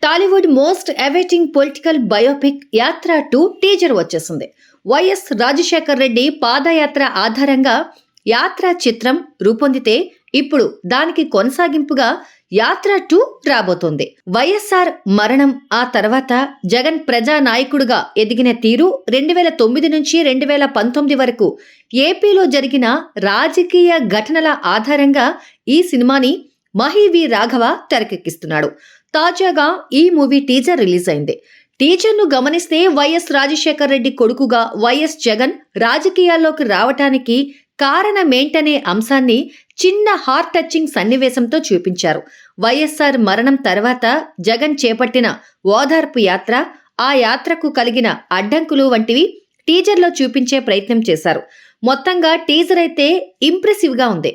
Tollywood most awaiting political biopic యాత్ర 2 teaser వచ్చేసింది. YS Rajasekhar Reddy పాదయాత్ర ఆధారంగా యాత్ర చిత్రం రూపొందితే ఇప్పుడు దానికి కొనసాగింపుగా యాత్ర 2 రాబోతోంది. వైఎస్ఆర్ మరణం, ఆ తర్వాత జగన్ ప్రజానాయకుడుగా ఎదిగిన తీరు, 2009 నుంచి 2019 వరకు ఏపీలో జరిగిన రాజకీయ ఘటనల ఆధారంగా ఈ సినిమాని మహి వి. రాఘవ తెరకెక్కిస్తున్నాడు. తాజాగా ఈ మూవీ టీజర్ రిలీజ్ అయింది. టీజర్ను గమనిస్తే వైఎస్ రాజశేఖర్ రెడ్డి కొడుకుగా వైఎస్ జగన్ రాజకీయాల్లోకి రావటానికి కారణమేంటనే అంశాన్ని చిన్న హార్ట్ టచింగ్ సన్నివేశంతో చూపించారు. వైఎస్ఆర్ మరణం తర్వాత జగన్ చేపట్టిన ఓదార్పు యాత్ర, ఆ యాత్రకు కలిగిన అడ్డంకులు వంటివి టీజర్లో చూపించే ప్రయత్నం చేశారు. మొత్తంగా టీజర్ అయితే ఇంప్రెసివ్గా ఉంది.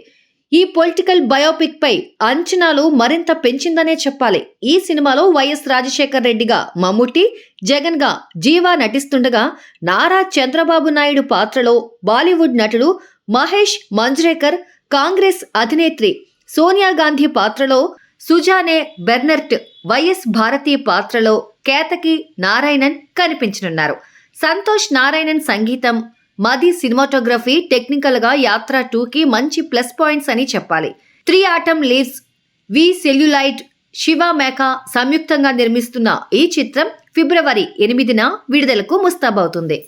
ఈ పొలిటికల్ బయోపిక్ పై అంచనాలు మరింత పెంచిందనే చెప్పాలి. ఈ సినిమాలో వైఎస్ రాజశేఖర్ రెడ్డిగా మమ్ముట్టి, జగన్ గా జీవా నటిస్తుండగా, నారా చంద్రబాబు నాయుడు పాత్రలో బాలీవుడ్ నటుడు మహేష్ మంజ్రేకర్, కాంగ్రెస్ అధినేత్రి సోనియా గాంధీ పాత్రలో సుజానే బెర్నర్ట్, వైఎస్ భారతి పాత్రలో కేతకి నారాయణన్ కనిపించనున్నారు. సంతోష్ నారాయణన్ సంగీతం, మది సినిమాటోగ్రఫీ టెక్నికల్ గా యాత్ర 2కి మంచి ప్లస్ పాయింట్స్ అని చెప్పాలి. 3 ఆటమ్ లీవ్స్, వి సెల్యులాయిడ్, శివ మేకా సంయుక్తంగా నిర్మిస్తున్న ఈ చిత్రం ఫిబ్రవరి 8న విడుదలకు ముస్తాబవుతుంది.